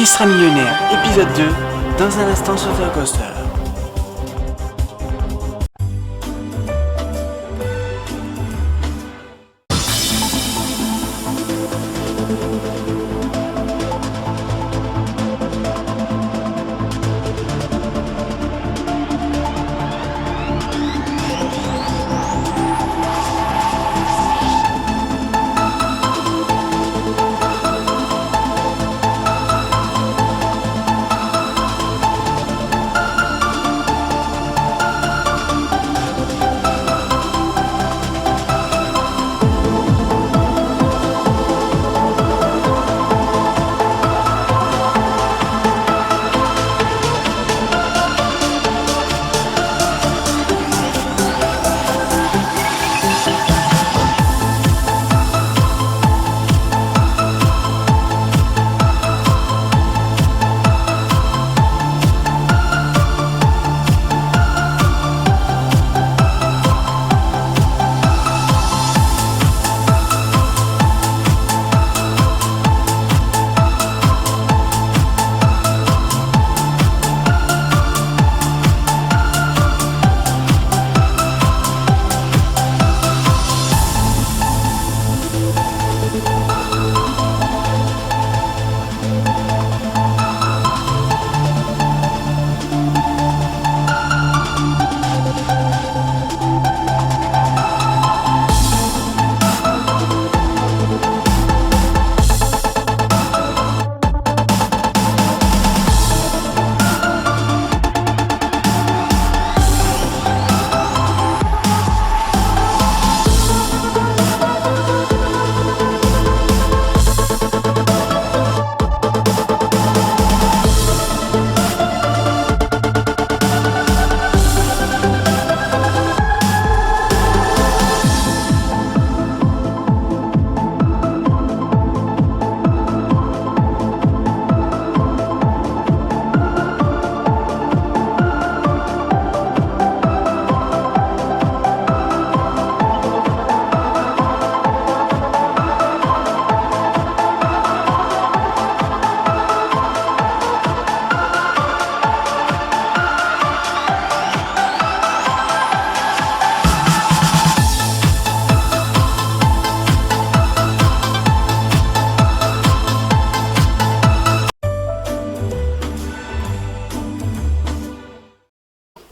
Qui sera millionnaire, épisode 2, dans un instant sur Coaster.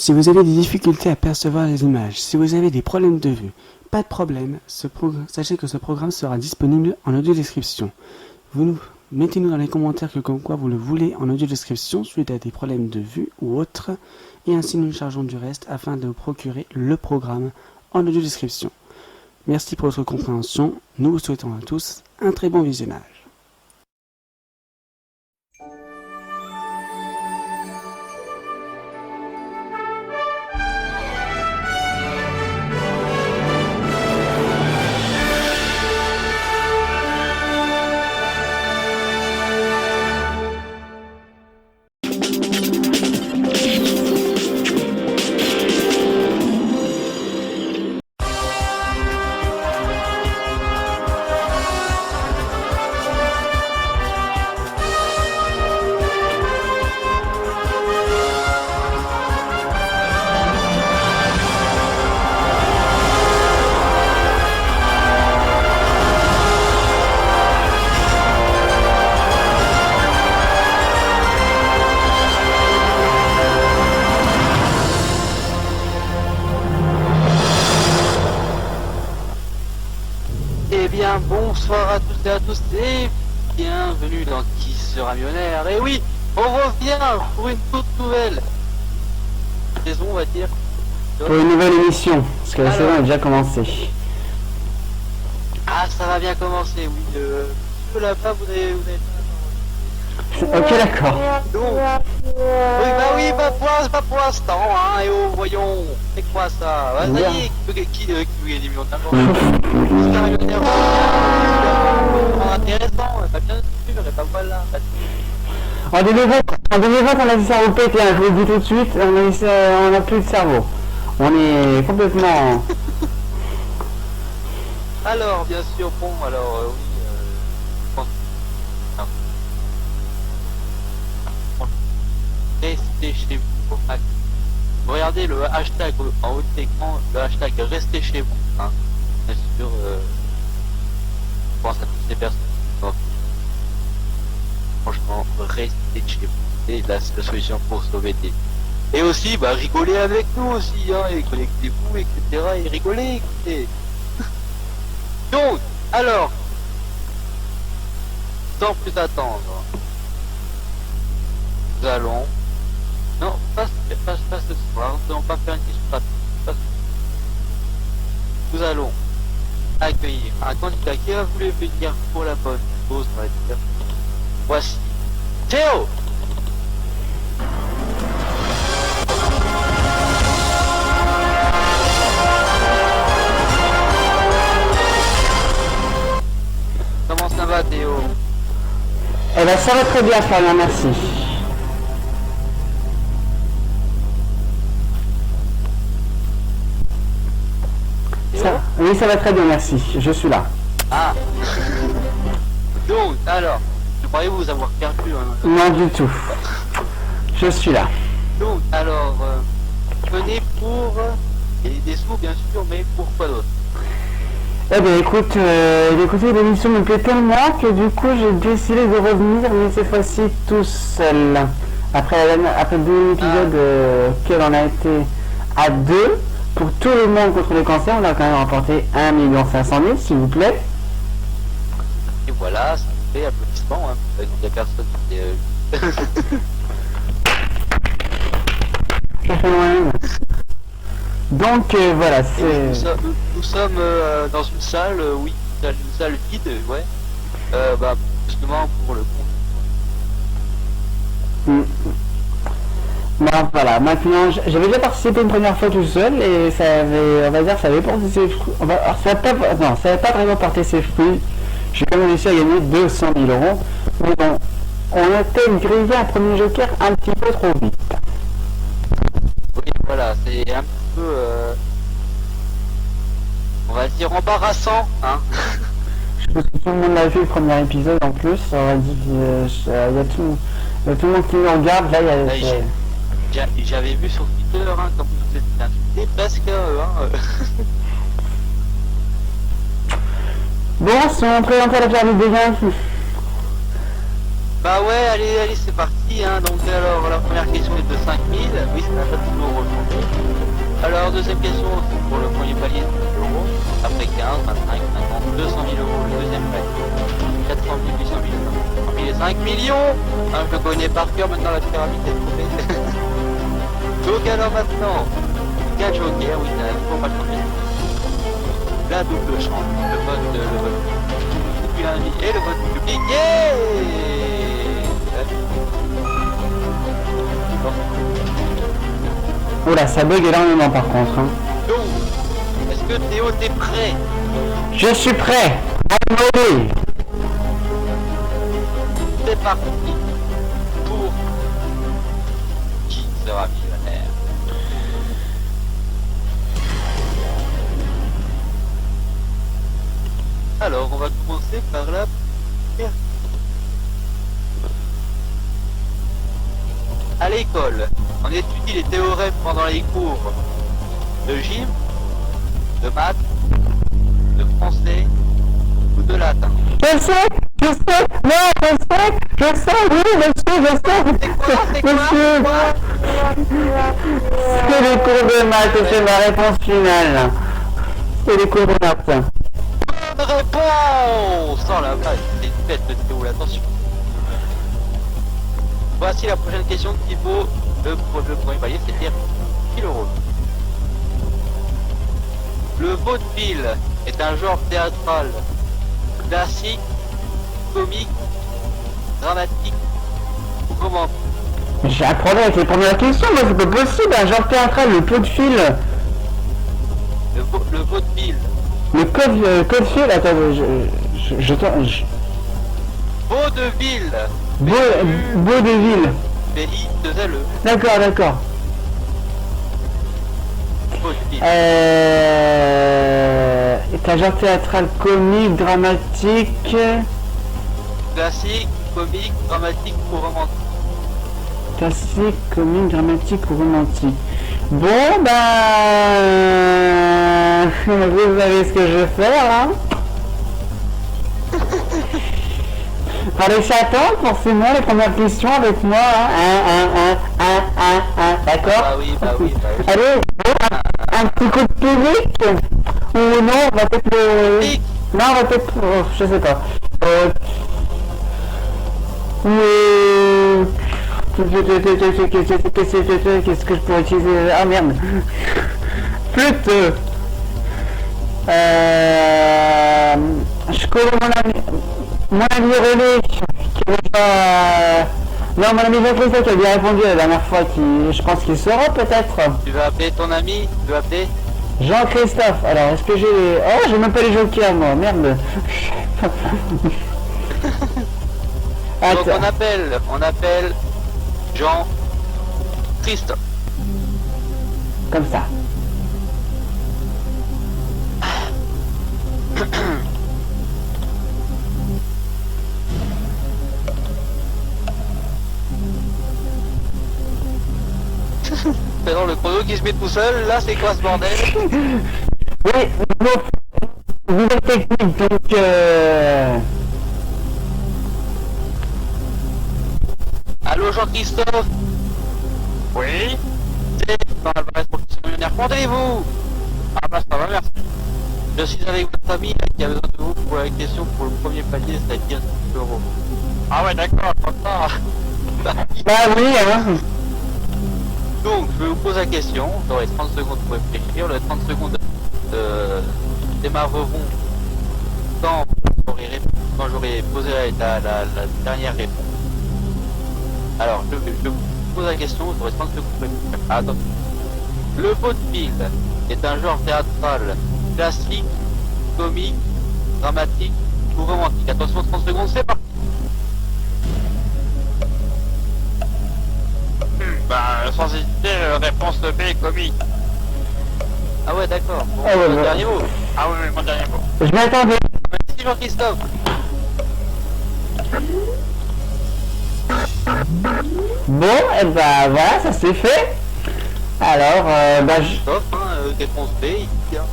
Si vous avez des difficultés à percevoir les images, si vous avez des problèmes de vue, pas de problème, sachez que ce programme sera disponible en audio description. Mettez-nous dans les commentaires comme quoi vous le voulez en audio description suite à des problèmes de vue ou autres, et ainsi nous chargeons du reste afin de vous procurer le programme en audio description. Merci pour votre compréhension, nous vous souhaitons à tous un très bon visionnage. Bonsoir à toutes et à tous et bienvenue dans Qui sera millionnaire. Et oui, on revient pour une toute nouvelle saison, on va dire. Pour une nouvelle émission, parce que la saison a déjà commencé. Ah, ça va bien commencer, oui. Monsieur là-bas, vous avez Ok, d'accord. Donc, oui, pas pour l'instant, hein. Et oh, voyons, c'est quoi ça? Ça y est, qui veut gagner des millions d'abord? Intéressant, pas bien sûr, et pas voilà. En 2020, on a du cerveau pété, hein, je vous le dis tout de suite, on a plus de cerveau. On est complètement... Alors, bien sûr, bon, alors, oui, chez vous au max. Regardez le hashtag en haut de l'écran, le hashtag restez chez vous. Hein. Bien sûr, je pense à toutes ces personnes. Non. Franchement, restez chez vous. C'est la solution pour sauver des. Et aussi, bah, rigolez avec nous aussi, hein, et connectez-vous, etc. Et rigolez, écoutez. Donc, alors, sans plus attendre, nous allons. Non, pas ce soir, nous allons pas faire une question rapide. Nous allons accueillir un candidat qui a voulu venir pour la bonne cause, on va dire. Voici Théo. Comment ça va, Théo? Eh ben, ça va très bien, Fabien, merci. Oui, ça va très bien, merci. Je suis là. Ah. Donc, alors, je croyais vous avoir perdu. Hein. Non, du tout. Je suis là. Donc, alors, venez pour des sous, bien sûr, mais pourquoi d'autre? Eh bien, écoutez, l'émission me plaît tellement que du coup, j'ai décidé de revenir, mais cette fois-ci tout seul. Après le deuxième épisode, quel on a été à deux. Pour tout le monde contre le cancer, on a quand même remporté 1 500 000, s'il vous plaît. Et voilà, ça fait applaudissements, hein. Il y a personne qui Je fais moi-même. Donc voilà, c'est... Nous sommes dans une salle, oui, une salle vide, ouais. Bah, justement pour le compte. Bon, voilà, maintenant, j'avais déjà participé une première fois tout seul et ça avait, on va dire, ça avait porté ses fruits. Ça n'avait pas vraiment porté ses fruits. J'ai quand même réussi à gagner 200 000 euros. Mais bon, on a peut-être grillé un premier joker un petit peu trop vite. Oui, voilà, c'est un petit peu, on va dire, embarrassant, hein. Je pense que tout le monde a vu le premier épisode en plus. On va dire, il y a tout le monde qui me regarde. Là, il y a... J'avais vu sur Twitter, hein, comme vous êtes insulté, presque, hein. Bon, si on présente à la pyramide des gains. Bah ouais, allez, c'est parti, hein. Donc alors, la première question est de 5000, oui, ça n'a pas toujours changé. Alors, deuxième question, c'est pour le premier palier de 1000 euros. Après 15, 25, 50, 200 000 euros, le deuxième palier. 400 000, 800 000, 5 millions. Hein, je le connais par cœur, maintenant la pyramide est trouvée. Donc alors maintenant, 4 jokers, oui, ça faut pas changer. La double chance, le vote depuis lundi et le vote du public. Yeah. Oula, ça bug énormément par contre. Hein. Donc, est-ce que Théo, t'es prêt? Je suis prêt. Allez. C'est parti pour qui sera millionnaire. Alors, on va commencer par la première. À l'école, on étudie les théorèmes pendant les cours de gym, de maths, de français ou de latin. Je sais, non, je sais, oui, monsieur. C'est quoi C'est les cours de maths, c'est ma réponse finale. C'est les cours de maths. Bonne réponse. Oh la vache, c'est une bête de Théo, attention. Voici la prochaine question qui vaut le premier palier, c'est-à-dire 1000 euros. Le vaudeville est un genre théâtral classique, comique, dramatique ou romantique. J'ai un problème avec les premières questions, moi c'est pas possible, un genre théâtral, le pot de fil. Le vaudeville. Le code fil, attends, Vaudeville. Vaudeville. V-I-2-L-E. D'accord. Vaudeville. C'est un genre théâtral comique, dramatique. Classique, comique, dramatique ou romantique. Classique, comique, dramatique ou romantique. Bon, vous savez ce que je vais faire, là. Fallait s'attendre forcément les premières questions avec moi, d'accord? Bah oui. Allez, un petit coup de public. Ou non, on va peut-être le... Non, on va peut-être... je sais pas. Qu'est-ce que je pourrais utiliser? Ah merde. Plutôt. Je connais mon ami René, qui n'est pas... Non, mon ami Jean-Christophe qui a bien répondu la dernière fois, je pense qu'il saura peut-être. Tu vas appeler ton ami? Tu vas appeler? Jean-Christophe, alors est-ce que j'ai les... Oh, j'ai même pas les jokers moi, merde. Donc on appelle Jean-Christophe. Comme ça. C'est dans le chrono qui se met tout seul, là c'est quoi ce bordel? Oui, nouvelle technique, donc Allô Jean-Christophe? Oui? C'est dans la millionnaire, comment allez-vous? Ah bah ça va, merci. Je suis avec votre ami qui a besoin de vous pour la question pour le premier palier, c'est-à-dire 10 euros. Ah ouais d'accord, je crois. bah oui, hein. Donc, je vous pose la question, vous aurez 30 secondes pour réfléchir, les 30 secondes démarreront quand j'aurai posé la dernière réponse. Alors, je vous pose la question, vous aurez 30 secondes pour réfléchir. Attends. Le vaudeville est un genre théâtral classique, comique, dramatique ou romantique. Attention, 30 secondes, c'est parti. Bah, sans hésiter, réponse B, comique. Ah ouais, d'accord. Bon, Ah ouais, mon ouais. dernier mot. Ah oui, mon dernier mot. Je m'attendais. Merci Jean-Christophe. Bon, et bah voilà, ça c'est fait. Alors, Christophe, réponse B, ici, hein.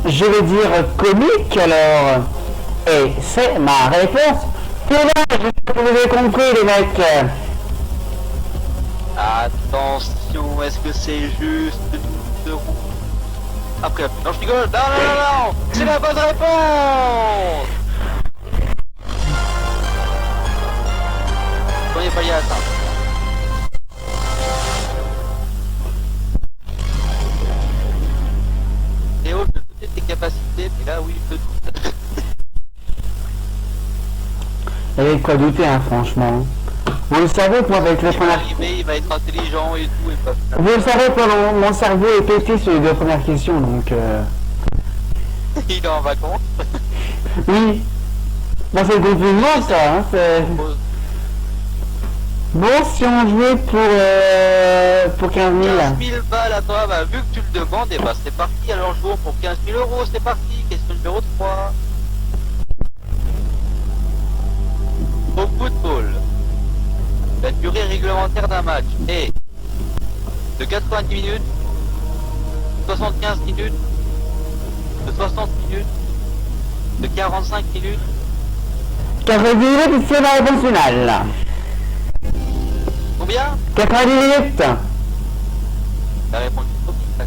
je vais dire comique alors. Et c'est ma réponse. Tout là, j'espère que vous avez compris les mecs. Attention, est-ce que c'est juste 12 euros? Après, non, je rigole. Non, c'est la bonne réponse. Premier palier atteint. Théo, je te donner tes capacités, mais là, oui, je te doute. Il y avait de quoi douter, hein, franchement. Vous le savez, moi, avec les Il va premières... arriver, il va être intelligent et tout, et pas... Vous le savez, mon cerveau est pété sur les deux premières questions, donc... Il est en vacances. Oui. Bon, c'est le confinement, ça, hein, c'est... Bon, si on jouait pour 15 000... 15 000 balles à toi, bah vu que tu le demandes, et bah c'est parti, alors jouons pour 15 000 euros, c'est parti, question numéro 3. Au football, la durée réglementaire d'un match est de 90 minutes, 75 minutes, de 60 minutes, de 45 minutes. 90 minutes, c'est la réponse finale. Combien? 90 minutes. La réponse est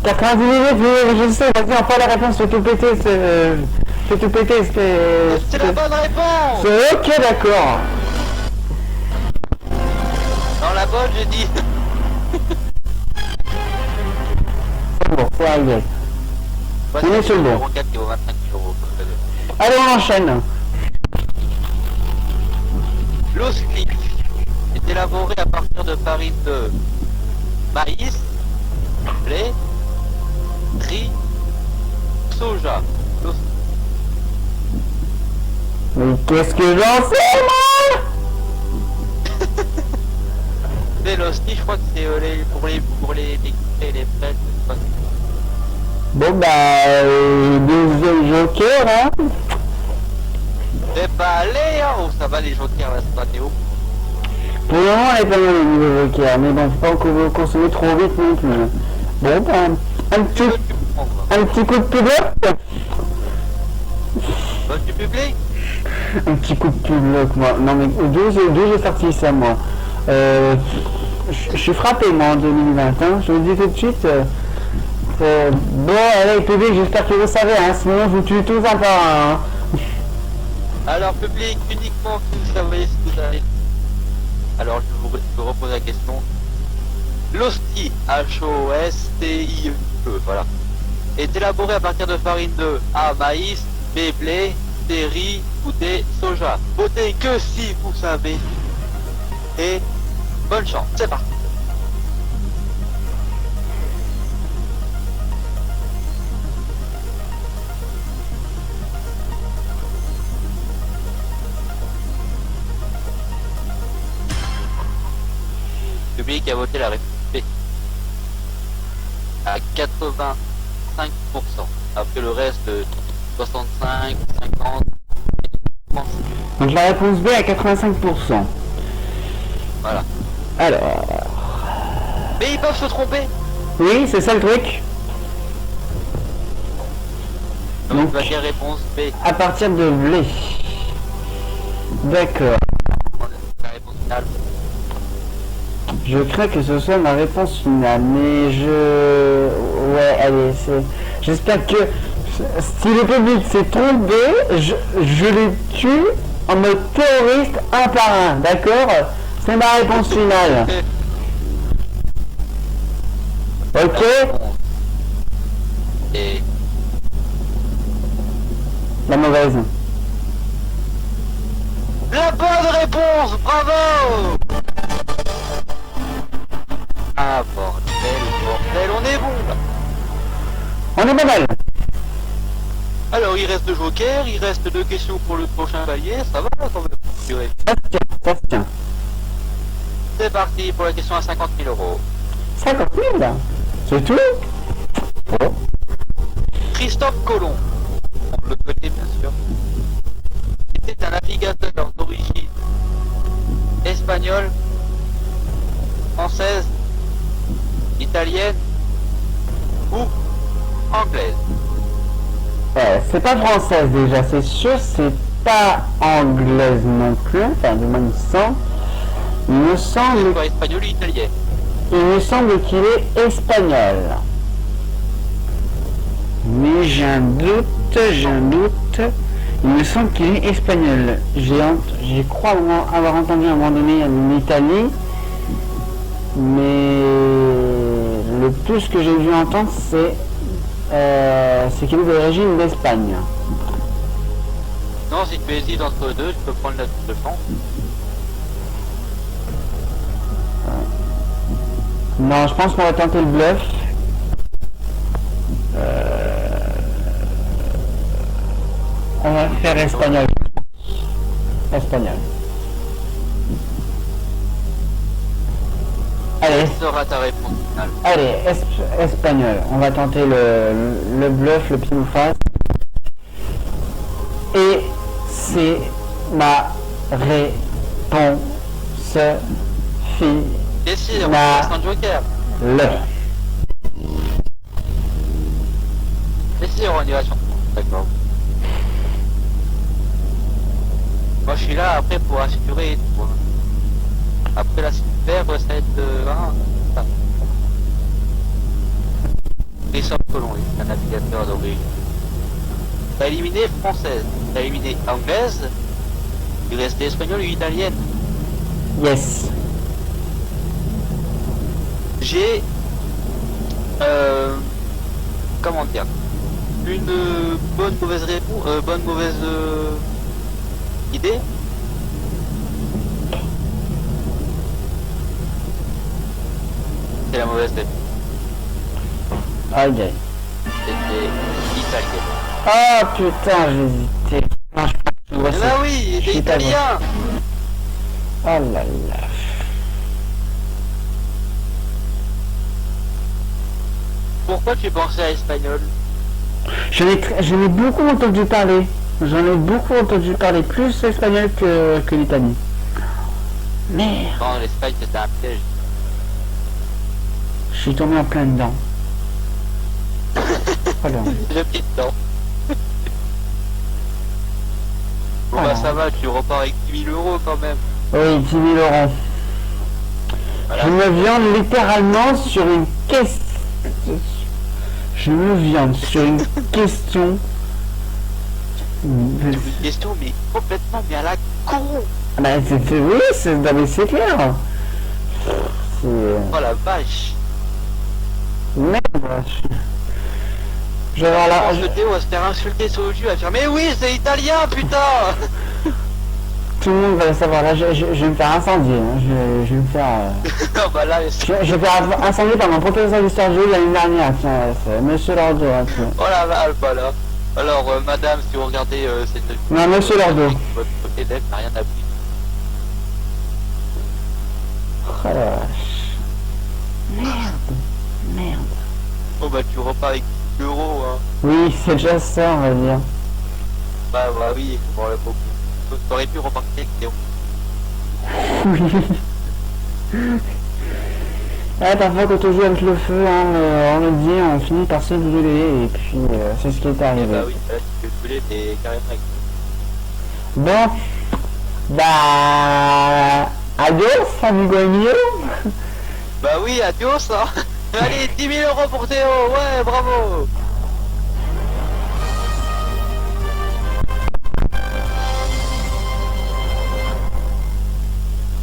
90 minutes, je sais, vas-y, enfin la réponse, fais tout péter, fais tout péter, c'est la bonne réponse. C'est ok, d'accord. Dans la bonne, j'ai dit. C'est bon, faut arriver. Voici On est sur le bon. numéro 4 qui vaut 25 000 euros. Allez, on enchaîne. L'eau slip est élaborée à partir de farine de maïs, blé, riz, soja. L'eau slip. Mais qu'est-ce que j'en sais, moi? C'est l'eau slip, je crois que c'est pour les et les pêches. Bon, deuxième joker, hein. Eh bah allez, hein. Oh, ça va les jokers là, c'est pas Théo. Pour le moment, elle est pas mal au niveau Joker, mais bon, faut pas consommer trop vite non plus. Bon, ben, un petit coup de pub. Vote du public? Un petit coup de pub, moi. Non, mais d'où j'ai sorti ça, moi. Je suis frappé, moi, en 2020. Hein. Je vous le dis tout de suite. Bon, allez, public, j'espère que vous savez, hein, sinon je vous tue tous un par un. Hein. Alors, public, uniquement si vous savez ce que vous avez. Alors, je vous repose la question. L'hostie, H-O-S-T-I-E, voilà, est élaboré à partir de farine de A, maïs, B, blé, C, riz ou D, soja. Votez que si vous savez. Et bonne chance, c'est parti. Le public a voté la réponse B à 85%, après le reste 65, 50, 30. Donc la réponse B à 85%. Voilà. Alors... Mais ils peuvent se tromper. Oui, c'est ça le truc. Donc la réponse B. À partir de blé. D'accord. La réponse finale. Je crains que ce soit ma réponse finale, mais je... Ouais, allez, c'est... J'espère que si le public s'est trompé, je les tue en mode terroriste un par un, d'accord? C'est ma réponse finale. Ok? Et La mauvaise. la bonne réponse, bravo! Ah bordel, on est bon là. On est pas mal. Alors il reste 2 jokers, il reste 2 questions pour le prochain palier, ça va quand même. Ça se tient, ça se tient. C'est parti pour la question à 50 000 euros. 50 000 là. C'est tout? Oh. Christophe Colomb, on le connaît bien sûr, était un navigateur d'origine espagnole, française, italienne ou anglaise. Ouais, c'est pas française déjà, c'est sûr, c'est pas anglaise non plus, enfin du moins il me semble. C'est pas espagnol ou italien. Il me semble qu'il est espagnol. Mais j'ai un doute. Il me semble qu'il est espagnol. J'ai crois avoir entendu à un moment donné en Italie. Mais le plus que j'ai vu entendre, c'est qu'il est d'origine d'Espagne. Non, si tu hésites entre deux, tu peux prendre la double chance. Non, je pense qu'on va tenter le bluff. On va faire espagnol. Espagnol. Allez. Quelle sera ta réponse finale? Allez, espagnol. On va tenter le bluff, le pile ou face. Et c'est ma réponse finale. Et si, on reste un joker. Et si, on y va sur... D'accord. Moi, je suis là après pour assurer et tout. Après la super, ça va être... Christophe Colomb, un navigateur d'origine. T'as éliminé française, t'as éliminé anglaise, il restait espagnol ou italienne. Yes. J'ai... comment dire, une bonne mauvaise réponse, bonne mauvaise idée. C'est la mauvaise réponse. Aïe. C'était italien. Ah putain, j'ai hésité. Non, je vois ça. Ah oui, il est italien. Oh là là. Pourquoi tu pensais à espagnol? J'en ai beaucoup entendu parler. J'en ai beaucoup entendu parler, plus espagnol que l'Italie. Merde, Quand les Sky c'était un piège. je suis tombé en plein dedans. Voilà. Le petit temps. Bon Voilà. bah ça va, tu repars avec 10 000 euros quand même. Oui, 10 000 euros. Voilà. Je me viande littéralement sur une question. Je me viande sur une question. Une question mais complètement mais à la con. Bah, oui, non, mais c'est clair. C'est... Oh la vache. Merde. Je vais avoir Je la... pense que Théo va se faire insulter sur le jus, à faire mais oui c'est italien putain. Tout le monde va le savoir. Là, je vais me faire incendier. Hein. Je vais me faire... Non bah là, Je vais faire incendier par mon professeur d'histoire géo l'année dernière. Tiens, c'est Monsieur Lordo. Hein, tiens. oh la vache, voilà. Alors madame, si vous regardez cette... Non, Monsieur Lordo. Votre élève n'a rien appris. Oh la vache. Merde. Bon bah tu repars avec 10 euros hein. Oui, c'est déjà ça, on va dire. Bah oui, bon là beaucoup. T'aurais pu repartir avec Théo. Ah, parfois quand on joue avec le feu, hein, on le dit, on finit par se brûler et puis c'est ce qui est Et arrivé. bah oui, là tu peux brûler, t'es carrément avec... Bon, bah, adios, amigo mio. Bah oui, adios hein. Allez, 10 000 euros pour Théo, ouais, bravo.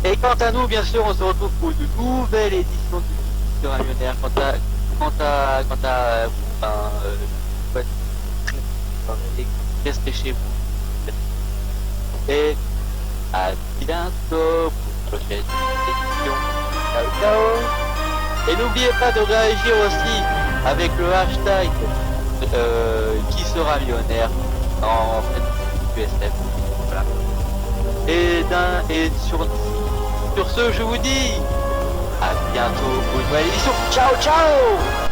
Et quant à nous, bien sûr, on se retrouve pour une nouvelle édition du sur un millionnaire. Restez chez vous. Et à bientôt pour une prochaine édition. Ciao, ciao. Et n'oubliez pas de réagir aussi avec le hashtag qui sera millionnaire en USF. Voilà. Et sur ce, je vous dis à bientôt pour une nouvelle édition. Ciao, ciao.